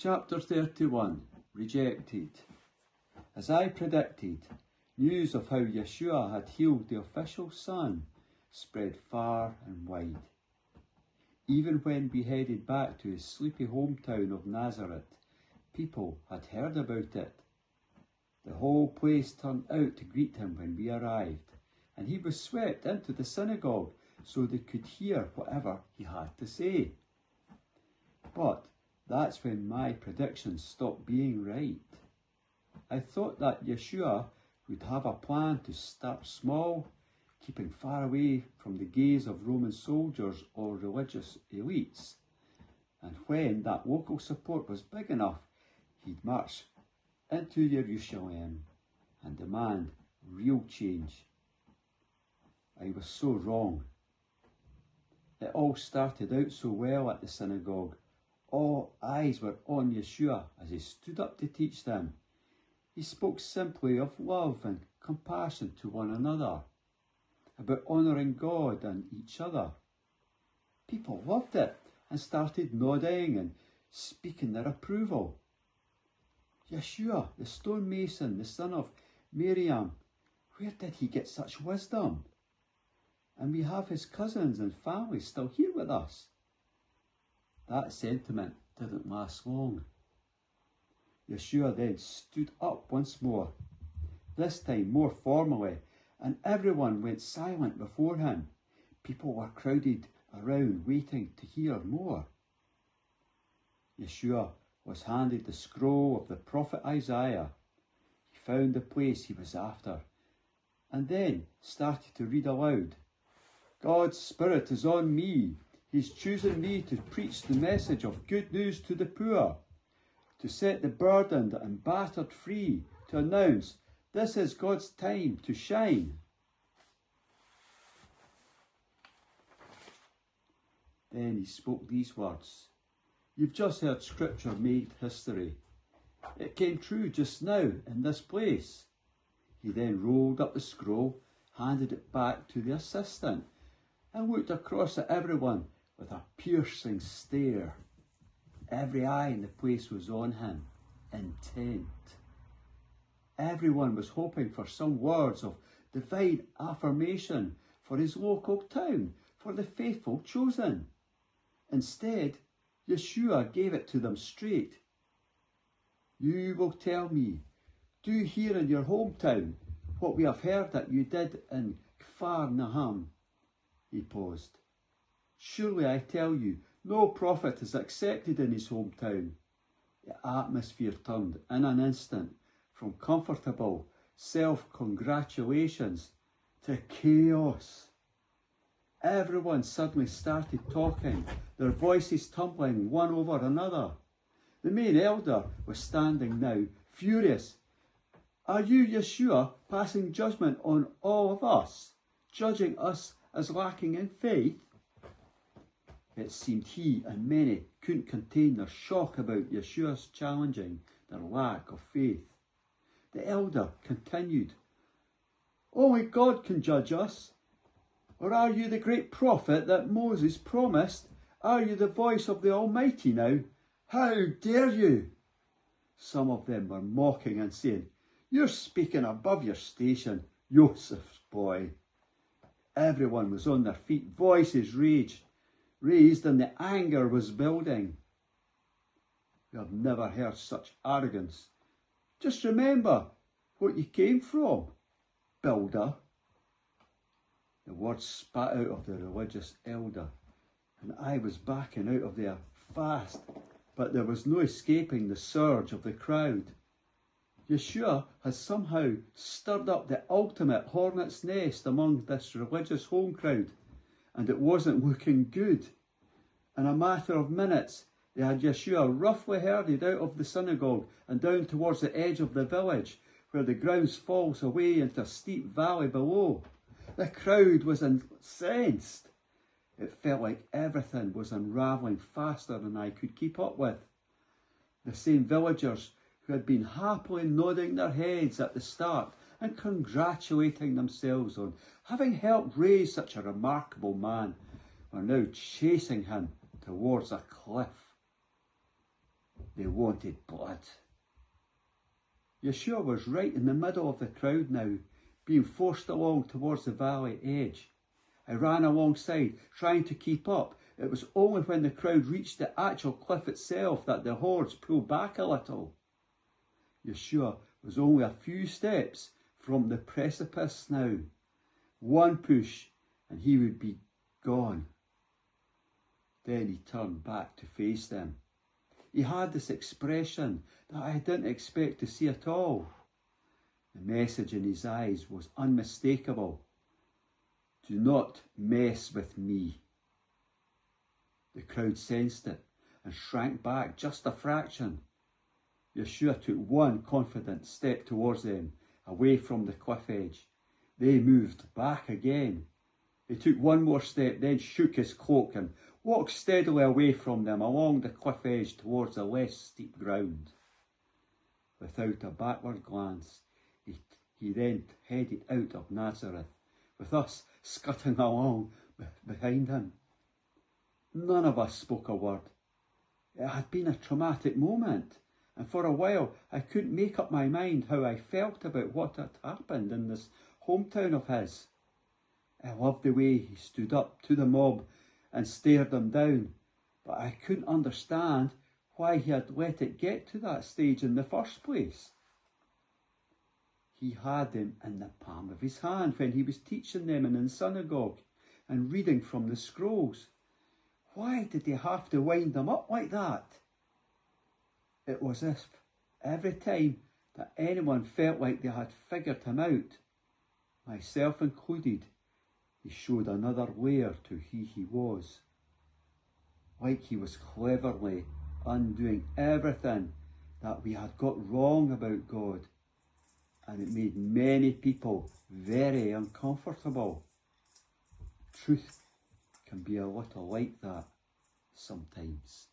Chapter 31, Rejected. As I predicted, news of how Yeshua had healed the official son spread far and wide. Even when we headed back to his sleepy hometown of Nazareth, people had heard about it. The whole place turned out to greet him when we arrived, and he was swept into the synagogue so they could hear whatever he had to say. But that's when my predictions stopped being right. I thought that Yeshua would have a plan to start small, keeping far away from the gaze of Roman soldiers or religious elites. And when that local support was big enough, he'd march into Jerusalem and demand real change. I was so wrong. It all started out so well at the synagogue. All eyes were on Yeshua as he stood up to teach them. He spoke simply of love and compassion to one another, about honouring God and each other. People loved it and started nodding and speaking their approval. Yeshua, the stonemason, the son of Miriam, where did he get such wisdom? And we have his cousins and family still here with us. That sentiment didn't last long. Yeshua then stood up once more, this time more formally, and everyone went silent before him. People were crowded around waiting to hear more. Yeshua was handed the scroll of the prophet Isaiah. He found the place he was after, and then started to read aloud. God's Spirit is on me. He's chosen me to preach the message of good news to the poor, to set the burdened and battered free, to announce this is God's time to shine. Then he spoke these words. You've just heard scripture made history. It came true just now in this place. He then rolled up the scroll, handed it back to the assistant, and looked across at everyone with a piercing stare. Every eye in the place was on him, intent. Everyone was hoping for some words of divine affirmation for his local town, for the faithful chosen. Instead, Yeshua gave it to them straight. You will tell me, do here in your hometown what we have heard that you did in Kfar Nahum. He paused. Surely I tell you, no prophet is accepted in his hometown. The atmosphere turned in an instant from comfortable self-congratulations to chaos. Everyone suddenly started talking, their voices tumbling one over another. The main elder was standing now, furious. Are you, Yeshua, passing judgment on all of us, judging us as lacking in faith? It seemed he and many couldn't contain their shock about Yeshua's challenging their lack of faith. The elder continued, only God can judge us. Or are you the great prophet that Moses promised? Are you the voice of the Almighty now? How dare you? Some of them were mocking and saying, you're speaking above your station, Joseph's boy. Everyone was on their feet, voices raised, and the anger was building. We have never heard such arrogance. Just remember what you came from, builder. The words spat out of the religious elder, and I was backing out of there fast, but there was no escaping the surge of the crowd. Yeshua has somehow stirred up the ultimate hornet's nest among this religious home crowd, and it wasn't looking good. In a matter of minutes, they had Yeshua roughly herded out of the synagogue and down towards the edge of the village, where the ground falls away into a steep valley below. The crowd was incensed. It felt like everything was unravelling faster than I could keep up with. The same villagers who had been happily nodding their heads at the start and congratulating themselves on having helped raise such a remarkable man were now chasing him towards a cliff. They wanted blood. Yeshua was right in the middle of the crowd now, being forced along towards the valley edge. I ran alongside, trying to keep up. It was only when the crowd reached the actual cliff itself that the hordes pulled back a little. Yeshua was only a few steps from the precipice now. One push and he would be gone. Then he turned back to face them. He had this expression that I didn't expect to see at all. The message in his eyes was unmistakable. Do not mess with me. The crowd sensed it and shrank back just a fraction. Yeshua took one confident step towards them, away from the cliff edge. They moved back again. He took one more step, then shook his cloak and walked steadily away from them along the cliff edge towards the less steep ground. Without a backward glance, he then headed out of Nazareth, with us scuttling along behind him. None of us spoke a word. It had been a traumatic moment, and for a while I couldn't make up my mind how I felt about what had happened in this hometown of his. I loved the way he stood up to the mob and stared them down, but I couldn't understand why he had let it get to that stage in the first place. He had them in the palm of his hand when he was teaching them in the synagogue and reading from the scrolls. Why did he have to wind them up like that? It was as if every time that anyone felt like they had figured him out, myself included, he showed another layer to who he was. Like he was cleverly undoing everything that we had got wrong about God. And it made many people very uncomfortable. Truth can be a little like that sometimes.